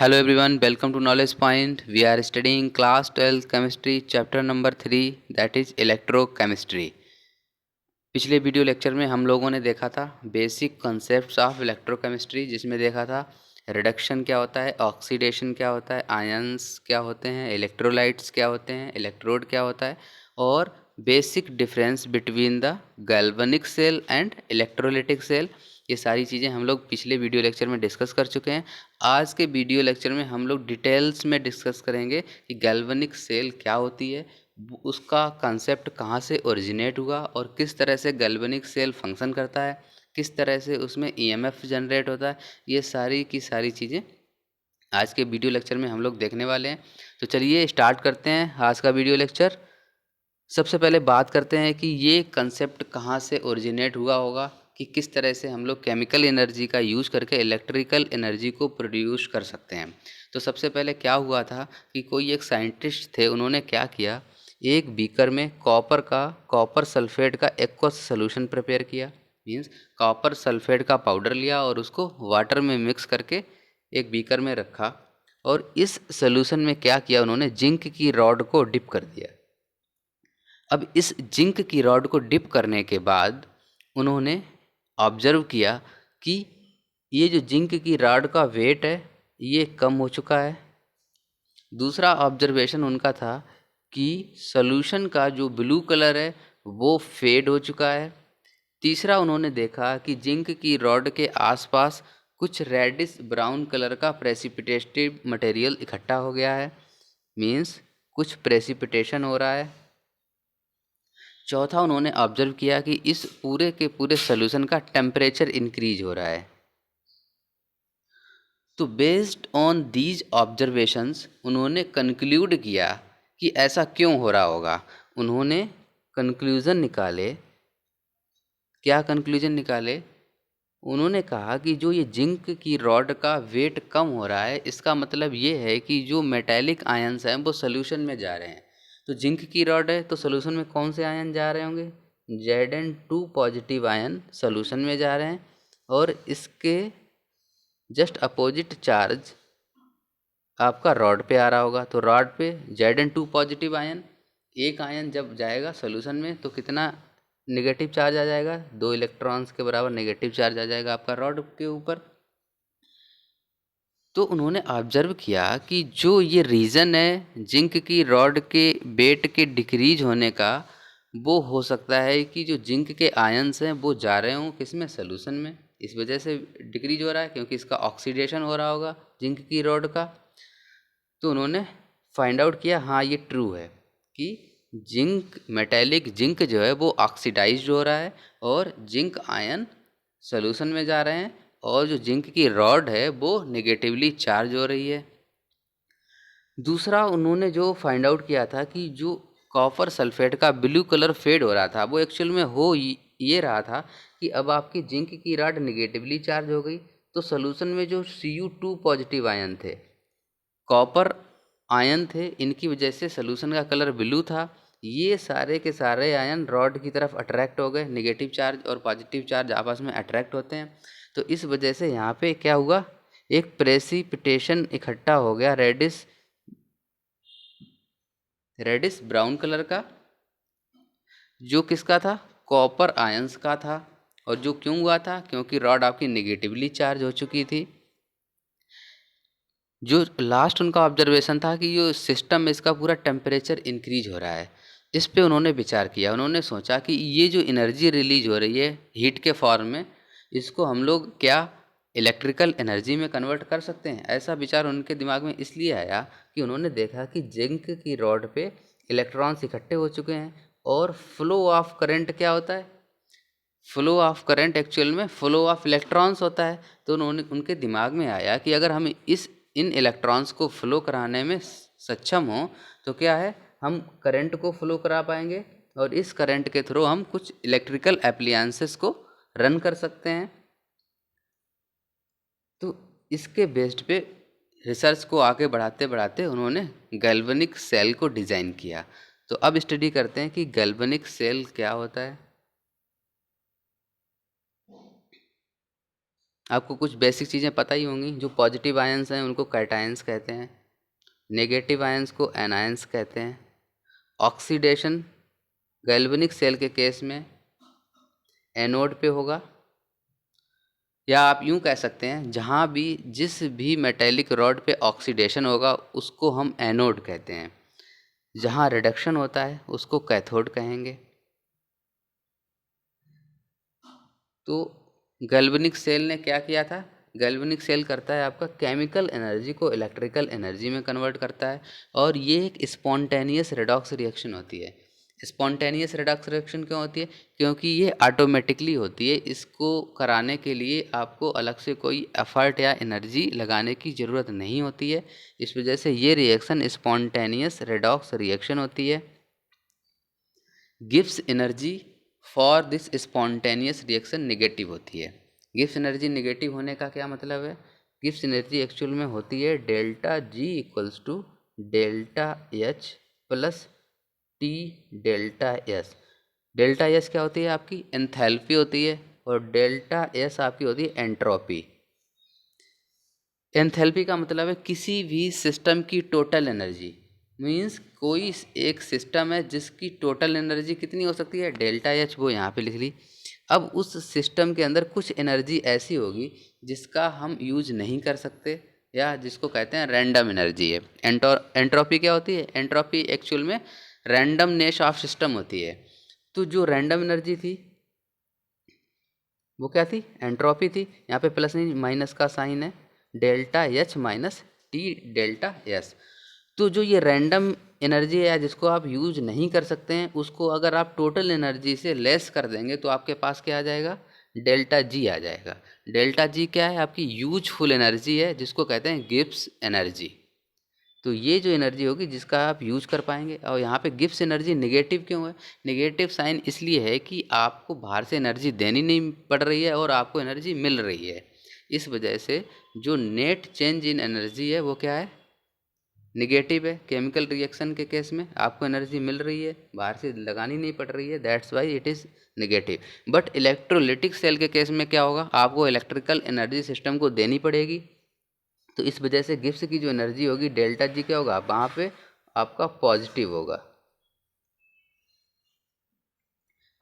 Hello everyone, welcome to Knowledge Point. We are studying class 12 chemistry chapter number 3 that is electrochemistry. पिछले video lecture में हम लोगों ने देखा था बेसिक कॉन्सेप्ट्स ऑफ इलेक्ट्रोकेमिस्ट्री, जिसमें देखा था रिडक्शन क्या होता है, ऑक्सीडेशन क्या होता है, आयंस क्या होते हैं, इलेक्ट्रोलाइट्स क्या होते हैं, इलेक्ट्रोड क्या होता है और basic difference between the galvanic cell and electrolytic cell. ये सारी चीज़ें हम लोग पिछले वीडियो लेक्चर में डिस्कस कर चुके हैं। आज के वीडियो लेक्चर में हम लोग डिटेल्स में डिस्कस करेंगे कि गैल्वेनिक सेल क्या होती है, उसका कंसेप्ट कहाँ से ओरिजिनेट हुआ और किस तरह से गैल्वेनिक सेल फंक्शन करता है, किस तरह से उसमें ईएमएफ जनरेट होता है। ये सारी की सारी चीज़ें आज के वीडियो लेक्चर में हम लोग देखने वाले हैं। तो चलिए स्टार्ट करते हैं आज का वीडियो लेक्चर। सबसे पहले बात करते हैं कि ये कंसेप्ट कहाँ से ओरिजिनेट हुआ होगा, कि किस तरह से हम लोग केमिकल एनर्जी का यूज़ करके इलेक्ट्रिकल एनर्जी को प्रोड्यूस कर सकते हैं। तो सबसे पहले क्या हुआ था कि कोई एक साइंटिस्ट थे, उन्होंने क्या किया, एक बीकर में कॉपर सल्फेट का एक्वस सोल्यूशन प्रिपेयर किया। मीन्स कॉपर सल्फेट का पाउडर लिया और उसको वाटर में मिक्स करके एक बीकर में रखा, और इस सोल्यूशन में क्या किया, उन्होंने जिंक की रॉड को डिप कर दिया। अब इस जिंक की रॉड को डिप करने के बाद उन्होंने ऑब्जर्व किया कि ये जो जिंक की रॉड का वेट है ये कम हो चुका है। दूसरा ऑब्जर्वेशन उनका था कि सॉल्यूशन का जो ब्लू कलर है वो फेड हो चुका है। तीसरा उन्होंने देखा कि जिंक की रॉड के आसपास कुछ रेडिश ब्राउन कलर का प्रेसिपिटेटिव मटेरियल इकट्ठा हो गया है, मीन्स कुछ प्रेसिपिटेशन हो रहा है। चौथा उन्होंने ऑब्जर्व किया कि इस पूरे के पूरे सॉल्यूशन का टेम्परेचर इंक्रीज हो रहा है। तो बेस्ड ऑन दीज ऑब्जर्वेशंस उन्होंने कंक्लूड किया कि ऐसा क्यों हो रहा होगा। उन्होंने कंक्लूज़न निकाले। क्या कंक्लूजन निकाले? उन्होंने कहा कि जो ये जिंक की रॉड का वेट कम हो रहा है, इसका मतलब ये है कि जो मेटेलिक आयंस हैं वो सोल्यूशन में जा रहे हैं। तो जिंक की रॉड है तो सोल्यूशन में कौन से आयन जा रहे होंगे? Zn2 पॉजिटिव आयन सोल्यूशन में जा रहे हैं, और इसके जस्ट अपोजिट चार्ज आपका रॉड पे आ रहा होगा। तो रॉड पे Zn2 पॉजिटिव आयन, एक आयन जब जाएगा सोल्यूशन में तो कितना नेगेटिव चार्ज आ जाएगा? 2 इलेक्ट्रॉन्स के बराबर नेगेटिव चार्ज आ जाएगा आपका रॉड के ऊपर। तो उन्होंने ऑब्जर्व किया कि जो ये रीज़न है जिंक की रॉड के वेट के डिक्रीज होने का, वो हो सकता है कि जो जिंक के आयंस हैं वो जा रहे हों किस में? सोल्यूशन में। इस वजह से डिक्रीज हो रहा है क्योंकि इसका ऑक्सीडेशन हो रहा होगा जिंक की रॉड का। तो उन्होंने फाइंड आउट किया, हाँ ये ट्रू है कि मेटेलिक जिंक जो है वो ऑक्सीडाइज्ड हो रहा है और जिंक आयन सोल्यूशन में जा रहे हैं, और जो जिंक की रॉड है वो नेगेटिवली चार्ज हो रही है। दूसरा उन्होंने जो फाइंड आउट किया था कि जो कॉपर सल्फेट का ब्लू कलर फेड हो रहा था, वो एक्चुअल में हो ये रहा था कि अब आपकी जिंक की रॉड नेगेटिवली चार्ज हो गई, तो सोल्यूशन में जो Cu2 पॉजिटिव आयन थे, कॉपर आयन थे, इनकी वजह से सोल्यूशन का कलर ब्लू था। ये सारे के सारे आयन रॉड की तरफ अट्रैक्ट हो गए। नेगेटिव चार्ज और पॉजिटिव चार्ज आपस में अट्रैक्ट होते हैं, तो इस वजह से यहाँ पे क्या हुआ, एक प्रेसिपिटेशन इकट्ठा हो गया रेडिश ब्राउन कलर का, जो किसका था? कॉपर आयंस का था। और जो क्यों हुआ था? क्योंकि रॉड आपकी नेगेटिवली चार्ज हो चुकी थी। जो लास्ट उनका ऑब्जर्वेशन था कि जो सिस्टम में इसका पूरा टेम्परेचर इंक्रीज हो रहा है, इस पे उन्होंने विचार किया। उन्होंने सोचा कि ये जो एनर्जी रिलीज हो रही है हीट के फॉर्म में, इसको हम लोग क्या इलेक्ट्रिकल एनर्जी में कन्वर्ट कर सकते हैं। ऐसा विचार उनके दिमाग में इसलिए आया कि उन्होंने देखा कि जिंक की रॉड पे इलेक्ट्रॉन्स इकट्ठे हो चुके हैं, और फ्लो ऑफ करंट क्या होता है? फ्लो ऑफ करंट एक्चुअल में फ्लो ऑफ इलेक्ट्रॉन्स होता है। तो उन्होंने उनके दिमाग में आया कि अगर हम इन इलेक्ट्रॉन्स को फ्लो कराने में सक्षम हों तो क्या है, हम करंट को फ्लो करा पाएंगे, और इस करंट के थ्रू हम कुछ इलेक्ट्रिकल एप्लियंसेस को रन कर सकते हैं। तो इसके बेस्ड पे रिसर्च को आगे बढ़ाते बढ़ाते उन्होंने गैल्वेनिक सेल को डिज़ाइन किया। तो अब स्टडी करते हैं कि गैल्वेनिक सेल क्या होता है। आपको कुछ बेसिक चीज़ें पता ही होंगी। जो पॉजिटिव आयंस हैं उनको कैटायंस कहते हैं, नेगेटिव आयंस को एनायंस कहते हैं। ऑक्सीडेशन गैल्वेनिक सेल के केस में एनोड पे होगा, या आप यूँ कह सकते हैं जहाँ भी जिस भी मेटेलिक रॉड पे ऑक्सीडेशन होगा उसको हम एनोड कहते हैं। जहाँ रिडक्शन होता है उसको कैथोड कहेंगे। तो गैल्वेनिक सेल ने क्या किया था? गैल्वेनिक सेल करता है आपका केमिकल एनर्जी को इलेक्ट्रिकल एनर्जी में कन्वर्ट करता है, और ये एक स्पॉन्टेनियस रेडॉक्स रिएक्शन होती है। स्पॉन्टेनियस रेडॉक्स रिएक्शन क्यों होती है? क्योंकि ये ऑटोमेटिकली होती है। इसको कराने के लिए आपको अलग से कोई एफर्ट या एनर्जी लगाने की ज़रूरत नहीं होती है। इस वजह से ये रिएक्शन स्पॉन्टेनियस रेडॉक्स रिएक्शन होती है। Gibbs energy for this spontaneous reaction negative होती है। गिब्स एनर्जी नेगेटिव होने का क्या मतलब है? गिब्स एनर्जी एक्चुअल में होती है delta G equals to delta H plus T delta S. Delta S क्या होती है? आपकी एंथैल्पी होती है, और डेल्टा एस आपकी होती है एंट्रोपी। एंथैल्पी का मतलब है किसी भी सिस्टम की टोटल एनर्जी। मीन्स कोई एक सिस्टम है जिसकी टोटल एनर्जी कितनी हो सकती है? डेल्टा एच, वो यहाँ पे लिख ली। अब उस सिस्टम के अंदर कुछ एनर्जी ऐसी होगी जिसका हम यूज नहीं कर सकते, या जिसको कहते हैं रैंडम एनर्जी है। एंट्रोपी क्या होती है? एंट्रोपी एक्चुअल में रैंडमनेस ऑफ सिस्टम होती है। तो जो रैंडम एनर्जी थी वो क्या थी? एंट्रोपी थी। यहाँ पे प्लस नहीं माइनस का साइन है, delta H minus T delta S. तो जो ये रैंडम एनर्जी है जिसको आप यूज नहीं कर सकते हैं, उसको अगर आप टोटल एनर्जी से लेस कर देंगे तो आपके पास क्या आ जाएगा? डेल्टा जी आ जाएगा। डेल्टा जी क्या है? आपकी यूजफुल एनर्जी है, जिसको कहते हैं गिब्स एनर्जी। तो ये जो एनर्जी होगी जिसका आप यूज कर पाएंगे। और यहाँ पे गिब्स एनर्जी नेगेटिव क्यों है? नेगेटिव साइन इसलिए है कि आपको बाहर से एनर्जी देनी नहीं पड़ रही है और आपको एनर्जी मिल रही है। इस वजह से जो नेट चेंज इन एनर्जी है वो क्या है? निगेटिव है। केमिकल रिएक्शन के केस में आपको एनर्जी मिल रही है, बाहर से लगानी नहीं पड़ रही है, that's why it is negative. But electrolytic cell के केस में क्या होगा? आपको इलेक्ट्रिकल एनर्जी सिस्टम को देनी पड़ेगी। तो इस वजह से गिब्स की जो एनर्जी होगी डेल्टा जी क्या होगा? वहाँ पे आपका पॉजिटिव होगा।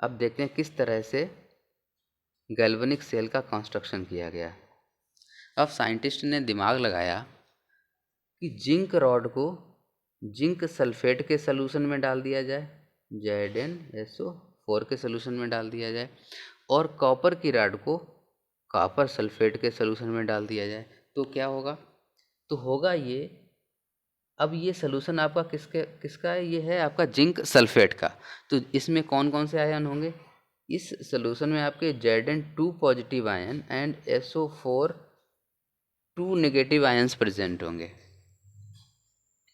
अब देखते हैं किस तरह से गैल्वेनिक सेल का कंस्ट्रक्शन किया गया। अब साइंटिस्ट ने दिमाग लगाया कि जिंक रॉड को जिंक सल्फेट के सलूशन में डाल दिया जाए, ZnSO4 के सलूशन में डाल दिया जाए, और कॉपर की रॉड को कॉपर सल्फेट के सलूशन में डाल दिया जाए। तो क्या होगा? तो होगा ये, अब ये सलूशन आपका किसका है? ये है आपका जिंक सल्फेट का। तो इसमें कौन कौन से आयन होंगे? इस सलूशन में आपके Zn2 positive ion and SO4 2 negative ions present होंगे।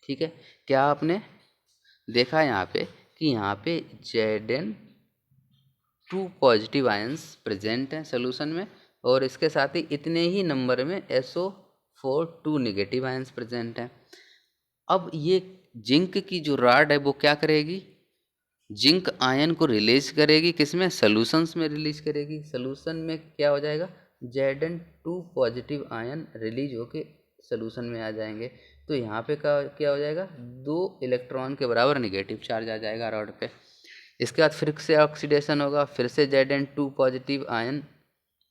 ठीक है। क्या आपने देखा यहाँ पे कि यहाँ पे Zn2 पॉजिटिव आयंस प्रेजेंट हैं सॉल्यूशन में, और इसके साथ ही इतने ही नंबर में SO4 2 नेगेटिव आयंस प्रेजेंट हैं। अब ये जिंक की जो रॉड है वो क्या करेगी? जिंक आयन को रिलीज करेगी, किसमें? सॉल्यूशंस में रिलीज करेगी। सॉल्यूशन में क्या हो जाएगा? Zn2 पॉजिटिव आयन रिलीज होके सॉल्यूशन में आ जाएंगे। तो यहाँ पे क्या हो जाएगा? 2 इलेक्ट्रॉन के बराबर नेगेटिव चार्ज आ जाएगा रॉड पे। इसके बाद फिर से ऑक्सीडेशन होगा, फिर से Zn2 पॉजिटिव आयन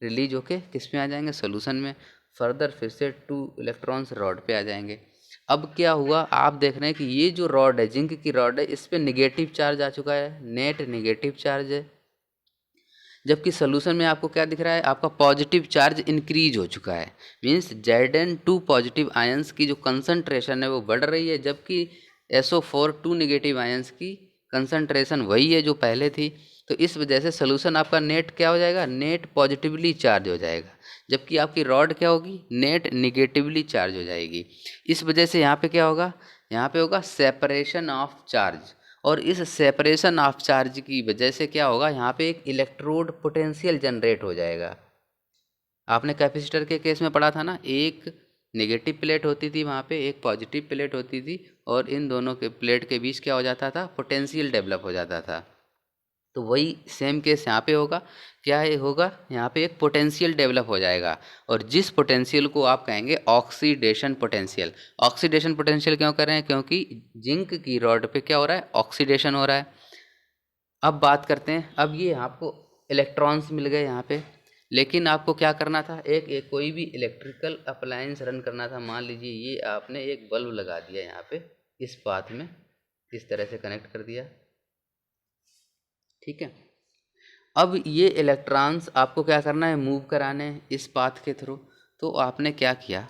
रिलीज होके किस में आ जाएंगे? सॉल्यूशन में। फर्दर फिर से 2 इलेक्ट्रॉन्स रॉड पे आ जाएंगे। अब क्या हुआ? आप देख रहे हैं कि ये जो रॉड है, जिंक की रॉड है, इस पे नेगेटिव चार्ज आ चुका है, नेट नेगेटिव चार्ज है। जबकि सोल्यूशन में आपको क्या दिख रहा है? आपका पॉजिटिव चार्ज इंक्रीज हो चुका है। मीन्स Zn2 पॉजिटिव आयंस की जो कंसंट्रेशन है वो बढ़ रही है, जबकि SO4 2 नेगेटिव आयंस की कंसंट्रेशन वही है जो पहले थी। तो इस वजह से सोल्यूशन आपका नेट क्या हो जाएगा? नेट पॉजिटिवली चार्ज हो जाएगा, जबकि आपकी रॉड क्या होगी? नेट निगेटिवली चार्ज हो जाएगी। इस वजह से यहाँ पे क्या होगा? यहाँ पे होगा सेपरेशन ऑफ चार्ज, और इस सेपरेशन ऑफ चार्ज की वजह से क्या होगा? यहाँ पे एक इलेक्ट्रोड पोटेंशियल जनरेट हो जाएगा। आपने कैपेसिटर के केस में पढ़ा था ना, एक नेगेटिव प्लेट होती थी, वहाँ पे एक पॉजिटिव प्लेट होती थी, और इन दोनों के प्लेट के बीच क्या हो जाता था? पोटेंशियल डेवलप हो जाता था। तो वही सेम केस यहाँ पे होगा। क्या है होगा, यहाँ पे एक पोटेंशियल डेवलप हो जाएगा, और जिस पोटेंशियल को आप कहेंगे ऑक्सीडेशन पोटेंशियल। ऑक्सीडेशन पोटेंशियल क्यों कर रहे हैं, क्योंकि जिंक की रॉड पे क्या हो रहा है, ऑक्सीडेशन हो रहा है। अब बात करते हैं, अब ये आपको इलेक्ट्रॉन्स मिल गए यहाँ पे, लेकिन आपको क्या करना था, एक कोई भी इलेक्ट्रिकल अप्लायंस रन करना था। मान लीजिए ये आपने एक बल्ब लगा दिया यहाँ पे, इस पाथ में इस तरह से कनेक्ट कर दिया, ठीक है। अब ये इलेक्ट्रॉन्स आपको क्या करना है, मूव कराने हैं इस पाथ के थ्रू। तो आपने क्या किया,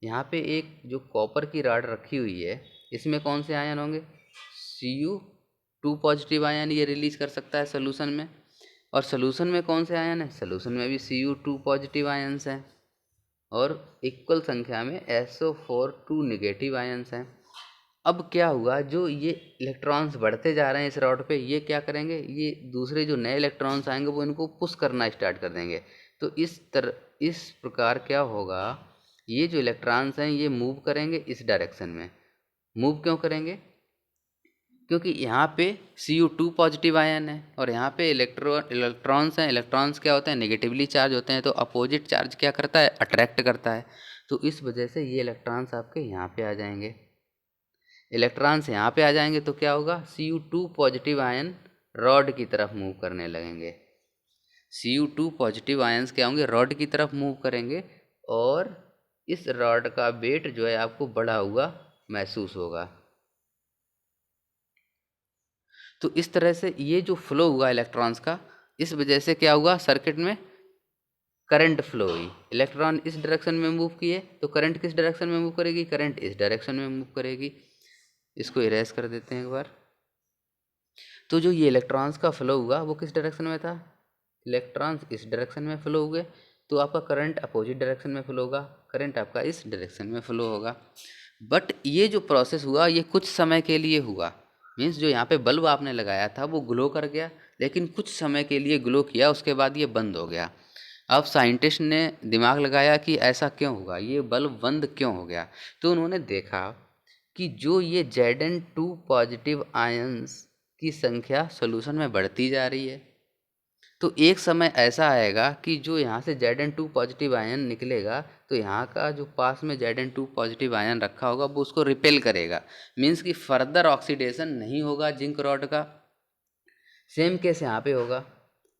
यहाँ पे एक जो कॉपर की रॉड रखी हुई है, इसमें कौन से आयन होंगे, Cu2 पॉजिटिव आयन ये रिलीज कर सकता है सोल्यूशन में। और सोल्यूशन में कौन से आयन है, सोल्यूशन में भी Cu2 पॉजिटिव आयन्स हैं, और इक्वल संख्या में SO4 2 नेगेटिव आयन्स हैं। अब क्या हुआ, जो ये इलेक्ट्रॉन्स बढ़ते जा रहे हैं इस रॉड पे, ये क्या करेंगे, ये दूसरे जो नए इलेक्ट्रॉन्स आएंगे वो इनको पुश करना स्टार्ट कर देंगे। तो इस प्रकार क्या होगा, ये जो इलेक्ट्रॉन्स हैं ये मूव करेंगे इस डायरेक्शन में। मूव क्यों करेंगे, क्योंकि यहाँ पे Cu2 पॉजिटिव आयन है, और यहाँ पे इलेक्ट्रॉन्स हैं। इलेक्ट्रॉन्स क्या होते हैं, नेगेटिवली चार्ज होते हैं, तो अपोजिट चार्ज क्या करता है, अट्रैक्ट करता है। तो इस वजह से ये इलेक्ट्रॉन्स आपके यहाँ पे आ जाएंगे। इलेक्ट्रॉन्स यहाँ पे आ जाएंगे तो क्या होगा, Cu2 पॉजिटिव आयन रॉड की तरफ मूव करने लगेंगे। Cu2 पॉजिटिव आयन्स क्या होंगे, रॉड की तरफ मूव करेंगे, और इस रॉड का वेट जो है आपको बढ़ा हुआ महसूस होगा। तो इस तरह से ये जो फ्लो हुआ इलेक्ट्रॉन्स का, इस वजह से क्या हुआ, सर्किट में करंट फ्लो हुई। इलेक्ट्रॉन इस डायरेक्शन में मूव किए तो करंट किस डायरेक्शन में मूव करेगी, करंट इस डायरेक्शन में मूव करेगी। इसको इरेज कर देते हैं एक बार। तो जो ये इलेक्ट्रॉन्स का फ्लो हुआ वो किस डायरेक्शन में था, इलेक्ट्रॉन्स इस डायरेक्शन में फ्लो हुए, तो आपका करंट अपोजिट डायरेक्शन में फ्लो होगा, करंट आपका इस डायरेक्शन में फ्लो होगा। बट ये जो प्रोसेस हुआ ये कुछ समय के लिए हुआ। मीन्स जो यहाँ पे बल्ब आपने लगाया था वो ग्लो कर गया, लेकिन कुछ समय के लिए ग्लो किया, उसके बाद ये बंद हो गया। अब साइंटिस्ट ने दिमाग लगाया कि ऐसा क्यों होगा, ये बल्ब बंद क्यों हो गया। तो उन्होंने देखा कि जो ये Zn2 पॉजिटिव आयंस की संख्या सॉल्यूशन में बढ़ती जा रही है, तो एक समय ऐसा आएगा कि जो यहाँ से Zn2 पॉजिटिव आयन निकलेगा, तो यहाँ का जो पास में Zn2 पॉजिटिव आयन रखा होगा वो उसको रिपेल करेगा। मीन्स कि फर्दर ऑक्सीडेशन नहीं होगा जिंक रॉड का। सेम केस यहाँ पे होगा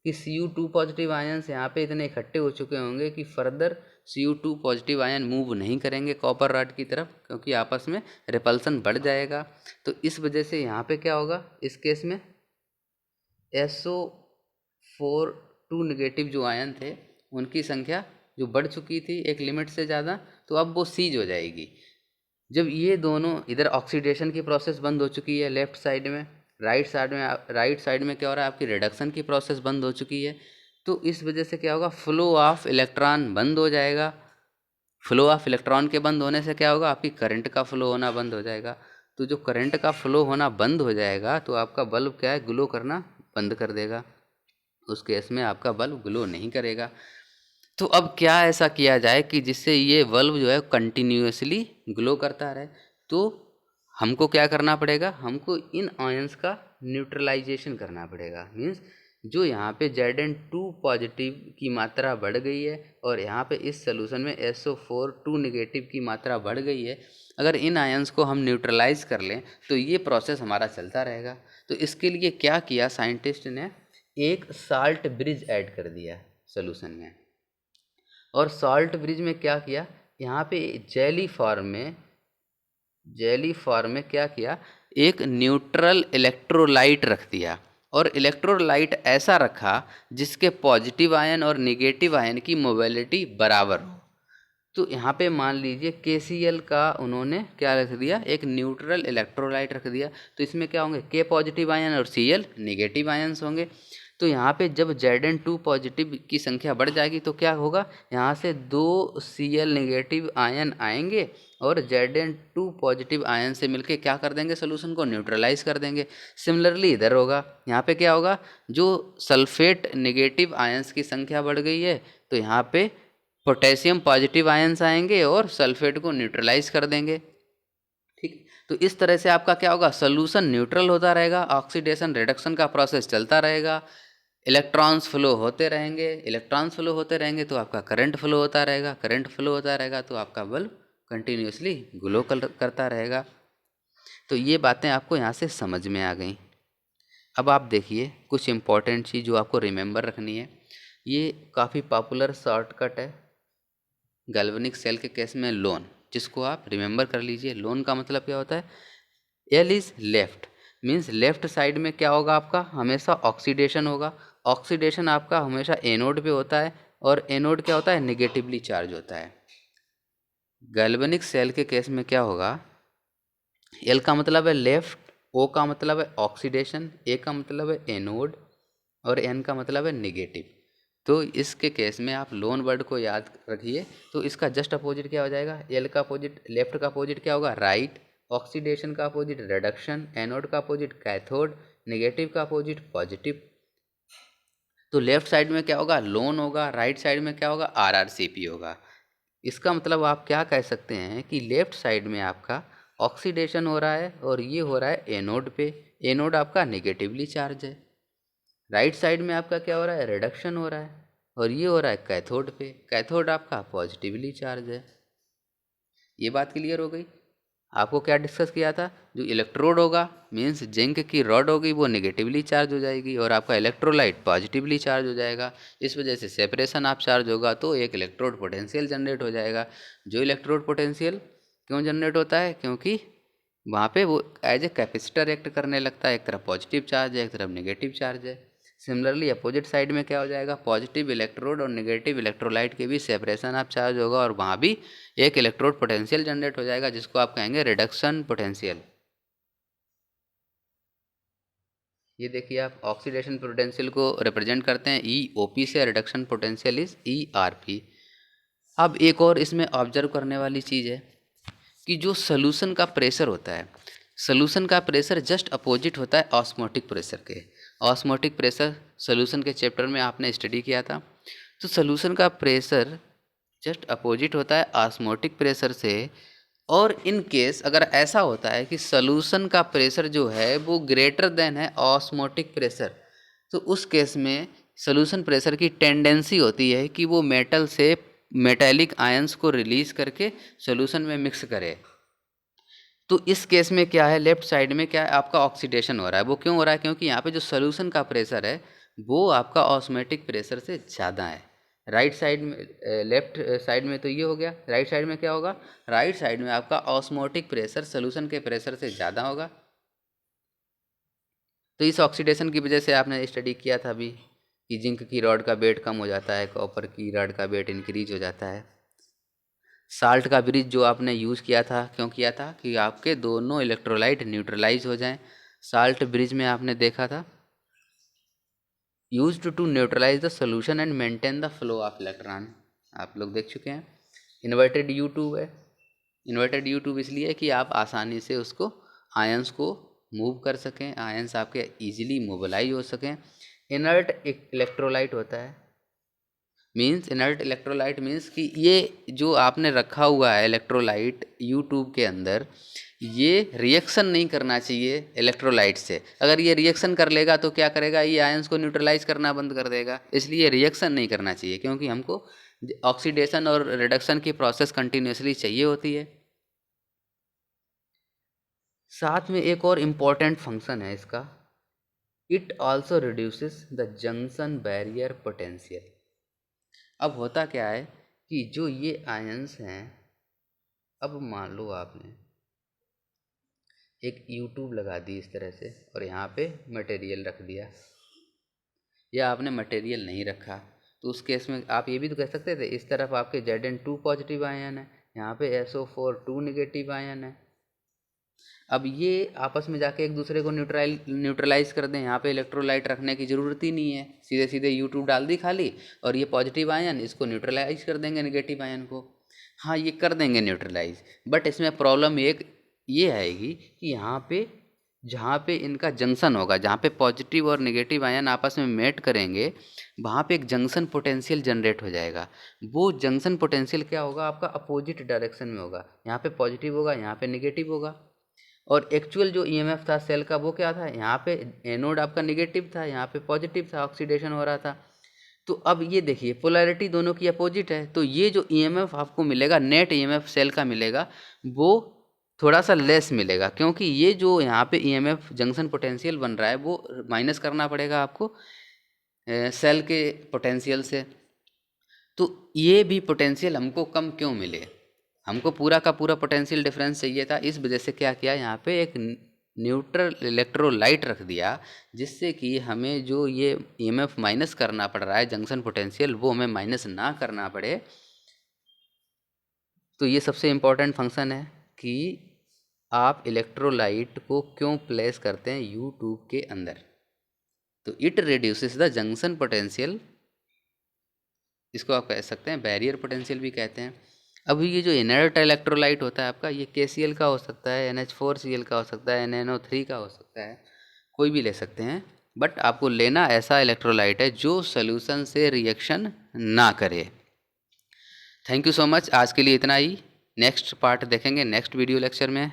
कि Cu2 पॉजिटिव आयन्स यहाँ पे इतने इकट्ठे हो चुके होंगे कि further Cu2 positive ion move नहीं करेंगे कॉपर रॉड की तरफ, क्योंकि आपस में रिपल्सन बढ़ जाएगा। तो इस वजह से यहाँ पे क्या होगा, इस केस में SO4 2 नेगेटिव जो आयन थे उनकी संख्या जो बढ़ चुकी थी एक लिमिट से ज़्यादा, तो अब वो सीज हो जाएगी। जब ये दोनों, इधर ऑक्सीडेशन की प्रोसेस बंद हो चुकी है लेफ्ट साइड में, राइट साइड में क्या हो रहा है, आपकी रिडक्शन की प्रोसेस बंद हो चुकी है। तो इस वजह से क्या होगा, फ्लो ऑफ इलेक्ट्रॉन बंद हो जाएगा। फ्लो ऑफ इलेक्ट्रॉन के बंद होने से क्या होगा, आपकी करंट का फ्लो होना बंद हो जाएगा। तो जो करंट का फ्लो होना बंद हो जाएगा तो आपका बल्ब क्या है, ग्लो करना बंद कर देगा। उस केस में आपका बल्ब ग्लो नहीं करेगा। तो अब क्या ऐसा किया जाए कि जिससे ये बल्ब जो है कंटिन्यूअसली ग्लो करता रहे। तो हमको क्या करना पड़ेगा, हमको इन आयंस का न्यूट्रलाइजेशन करना पड़ेगा। मीन्स जो यहाँ पे Zn2 पॉजिटिव की मात्रा बढ़ गई है और यहाँ पे इस सोल्यूशन में SO4 2 नेगेटिव की मात्रा बढ़ गई है, अगर इन आयंस को हम न्यूट्रलाइज कर लें तो ये प्रोसेस हमारा चलता रहेगा। तो इसके लिए क्या किया साइंटिस्ट ने, एक साल्ट ब्रिज ऐड कर दिया सोल्यूशन में। और सॉल्ट ब्रिज में क्या किया, यहाँ पे जेली फॉर्म में क्या किया, एक न्यूट्रल इलेक्ट्रोलाइट रख दिया। और इलेक्ट्रोलाइट ऐसा रखा जिसके पॉजिटिव आयन और नेगेटिव आयन की मोबिलिटी बराबर हो। तो यहाँ पे मान लीजिए KCl का उन्होंने क्या रख दिया, एक न्यूट्रल इलेक्ट्रोलाइट रख दिया। तो इसमें क्या होंगे, K पॉजिटिव आयन और Cl नेगेटिव आयन्स होंगे। तो यहाँ पे जब Zn2 पॉजिटिव की संख्या बढ़ जाएगी तो क्या होगा, यहाँ से 2 Cl नेगेटिव आयन आएंगे और Zn2 पॉजिटिव आयन से मिलके क्या कर देंगे, सोल्यूशन को न्यूट्रलाइज कर देंगे। सिमिलरली इधर होगा, यहाँ पे क्या होगा, जो सल्फेट नेगेटिव आयन्स की संख्या बढ़ गई है तो यहाँ पे पोटेशियम पॉजिटिव आयन्स आएंगे और सल्फेट को न्यूट्रलाइज कर देंगे। ठीक, तो इस तरह से आपका क्या होगा, सोल्यूशन न्यूट्रल होता रहेगा, ऑक्सीडेशन रिडक्शन का प्रोसेस चलता रहेगा, इलेक्ट्रॉन्स फ्लो होते रहेंगे, इलेक्ट्रॉन्स फ्लो होते रहेंगे तो आपका करंट फ्लो होता रहेगा, करंट फ्लो होता रहेगा तो आपका बल्ब कंटिन्यूसली ग्लो करता रहेगा। तो ये बातें आपको यहाँ से समझ में आ गई। अब आप देखिए कुछ इम्पॉर्टेंट चीज़ जो आपको रिमेंबर रखनी है। ये काफ़ी पॉपुलर शॉर्टकट है गैल्वेनिक सेल के केस में, लोन, जिसको आप रिमेंबर कर लीजिए। लोन का मतलब क्या होता है, L is left, means left side में क्या होगा आपका, हमेशा ऑक्सीडेशन होगा। ऑक्सीडेशन आपका हमेशा एनोड पे होता है, और एनोड क्या होता है, निगेटिवली चार्ज होता है। गैल्वेनिक सेल के केस में क्या होगा, एल का मतलब है लेफ्ट, ओ का मतलब है ऑक्सीडेशन, ए का मतलब है एनोड, और एन का मतलब है निगेटिव। तो इसके केस में आप लोन वर्ड को याद रखिए। तो इसका जस्ट अपोजिट क्या हो जाएगा, एल का अपोजिट, लेफ्ट का अपोजिट क्या होगा, राइट, ऑक्सीडेशन का अपोजिट रिडक्शन, एनोड का अपोजिट कैथोड, निगेटिव का अपोजिट पॉजिटिव। तो लेफ्ट साइड में क्या होगा, लोन होगा, राइट साइड में क्या होगा, आरआरसीपी होगा। इसका मतलब आप क्या कह सकते हैं कि लेफ्ट साइड में आपका ऑक्सीडेशन हो रहा है और ये हो रहा है एनोड पे, एनोड आपका नेगेटिवली चार्ज है। राइट साइड में आपका क्या हो रहा है, रिडक्शन हो रहा है, और ये हो रहा है कैथोड पे, कैथोड आपका पॉजिटिवली चार्ज है। ये बात क्लियर हो गई। आपको क्या डिस्कस किया था, जो इलेक्ट्रोड होगा मीन्स जिंक की रॉड होगी वो नेगेटिवली चार्ज हो जाएगी, और आपका इलेक्ट्रोलाइट पॉजिटिवली चार्ज हो जाएगा। इस वजह से सेपरेशन ऑफ चार्ज होगा तो एक इलेक्ट्रोड पोटेंशियल जनरेट हो जाएगा। जो इलेक्ट्रोड पोटेंशियल क्यों जनरेट होता है, क्योंकि वहाँ पे वो एज ए कैपेसिटर एक्ट करने लगता है, एक तरफ पॉजिटिव चार्ज है, एक तरफ नेगेटिव चार्ज है। सिमिलरली अपोजिट साइड में क्या हो जाएगा, पॉजिटिव इलेक्ट्रोड और नेगेटिव इलेक्ट्रोलाइट के भी सेपरेशन ऑफ चार्ज होगा, और वहाँ भी एक इलेक्ट्रोड पोटेंशियल जनरेट हो जाएगा, जिसको आप कहेंगे रिडक्शन पोटेंशियल। ये देखिए आप ऑक्सीडेशन पोटेंशियल को रिप्रेजेंट करते हैं ई ओ पी से, reduction potential is E R P. अब एक और इसमें ऑब्जर्व करने वाली चीज़ है कि जो सोल्यूशन का प्रेशर होता है, सोल्यूशन का प्रेशर जस्ट अपोजिट होता है ऑस्मोटिक प्रेशर के। ऑस्मोटिक प्रेशर सोल्यूशन के चैप्टर में आपने स्टडी किया था। तो सोल्यूशन का प्रेशर जस्ट अपोजिट होता है ऑस्मोटिक प्रेशर से, और इन केस अगर ऐसा होता है कि सोल्यूशन का प्रेशर जो है वो ग्रेटर देन है ऑस्मोटिक प्रेशर, तो उस केस में सोल्यूशन प्रेशर की टेंडेंसी होती है कि वो मेटल से मेटेलिक आयंस को रिलीज करके सोल्यूशन में मिक्स करे। तो इस केस में क्या है, लेफ्ट साइड में क्या है, आपका ऑक्सीडेशन हो रहा है। वो क्यों हो रहा है, क्योंकि यहाँ पे जो सोल्यूशन का प्रेशर है वो आपका ऑस्मोटिक प्रेशर से ज़्यादा है। राइट साइड में, लेफ्ट साइड में तो ये हो गया, राइट साइड में क्या होगा, राइट साइड में आपका ऑस्मोटिक प्रेशर सोल्यूशन के प्रेशर से ज़्यादा होगा। तो इस ऑक्सीडेशन की वजह से आपने स्टडी किया था अभी कि जिंक की रॉड का वेट कम हो जाता है, कॉपर की रॉड का वेट इंक्रीज हो जाता है। साल्ट का ब्रिज जो आपने यूज़ किया था, क्यों किया था, कि आपके दोनों इलेक्ट्रोलाइट न्यूट्रलाइज हो जाएं। साल्ट ब्रिज में आपने देखा था, used to neutralize the solution and maintain the flow of electron, आप लोग देख चुके हैं। इन्वर्टेड यू ट्यूब है, इन्वर्टेड यू ट्यूब इसलिए है कि आप आसानी से उसको आयंस को मूव कर सकें, आयंस आपके इजीली मोबिलाइज हो सकें। इनर्ट इलेक्ट्रोलाइट होता है, मीन्स इनर्ट इलेक्ट्रोलाइट मीन्स कि ये जो आपने रखा हुआ है इलेक्ट्रोलाइट यूट्यूब के अंदर, ये रिएक्शन नहीं करना चाहिए इलेक्ट्रोलाइट से। अगर ये रिएक्शन कर लेगा तो क्या करेगा, ये आयंस को न्यूट्रलाइज करना बंद कर देगा। इसलिए रिएक्शन नहीं करना चाहिए, क्योंकि हमको ऑक्सीडेशन और रिडक्शन की प्रोसेस कंटिन्यूसली चाहिए होती है। साथ में एक और इम्पॉर्टेंट फंक्शन है इसका, it also reduces the junction barrier potential. अब होता क्या है कि जो ये आयंस हैं, अब मान लो आपने एक यूट्यूब लगा दी इस तरह से और यहाँ पे मटेरियल रख दिया, या आपने मटेरियल नहीं रखा, तो उस केस में आप ये भी तो कह सकते थे इस तरफ आपके Zn2 पॉजिटिव आयन है, यहाँ पे SO4 2 निगेटिव आयन है। अब ये आपस में जाके एक दूसरे को न्यूट्रलाइज कर दें, यहाँ पे इलेक्ट्रोलाइट रखने की ज़रूरत ही नहीं है, सीधे सीधे यूट्यूब डाल दी खाली, और ये पॉजिटिव आयन इसको न्यूट्रलाइज कर देंगे निगेटिव आयन को। हाँ ये कर देंगे न्यूट्रलाइज, बट इसमें प्रॉब्लम एक ये आएगी कि यहाँ पे जहाँ पे इनका जंक्शन होगा, जहाँ पे पॉजिटिव और नेगेटिव आयन आपस में मेट करेंगे, वहाँ पे एक जंक्शन पोटेंशियल जनरेट हो जाएगा। वो जंक्शन पोटेंशियल क्या होगा, आपका अपोजिट डायरेक्शन में होगा, यहाँ पे पॉजिटिव होगा, यहाँ पे नेगेटिव होगा। और एक्चुअल जो ईएमएफ था सेल का वो क्या था, यहाँ पे एनोड आपका निगेटिव था, यहाँ पे पॉजिटिव था, ऑक्सीडेशन हो रहा था। तो अब ये देखिए पोलैरिटी दोनों की अपोजिट है, तो ये जो ईएमएफ आपको मिलेगा, नेट ईएमएफ सेल का मिलेगा, वो थोड़ा सा लेस मिलेगा, क्योंकि ये जो यहाँ पे ईएमएफ जंक्शन पोटेंशियल बन रहा है वो माइनस करना पड़ेगा आपको सेल के पोटेंशियल से। तो ये भी पोटेंशियल हमको कम क्यों मिले, हमको पूरा का पूरा पोटेंशियल डिफरेंस चाहिए था, इस वजह से क्या किया, यहाँ पे एक न्यूट्रल इलेक्ट्रोलाइट रख दिया, जिससे कि हमें जो ये ईएमएफ माइनस करना पड़ रहा है जंक्शन पोटेंशियल, वो हमें माइनस ना करना पड़े। तो ये सबसे इम्पोर्टेंट फंक्शन है कि आप इलेक्ट्रोलाइट को क्यों प्लेस करते हैं यू ट्यूब के अंदर। तो it reduces the junction potential, इसको आप कह सकते हैं बैरियर पोटेंशियल भी कहते हैं। अभी ये जो इनर्ट इलेक्ट्रोलाइट होता है आपका, ये KCl का हो सकता है, NH4Cl का हो सकता है, NNO3 का हो सकता है, कोई भी ले सकते हैं, बट आपको लेना ऐसा इलेक्ट्रोलाइट है जो सॉल्यूशन से रिएक्शन ना करे। थैंक यू सो मच, आज के लिए इतना ही। नेक्स्ट पार्ट देखेंगे नेक्स्ट वीडियो लेक्चर में।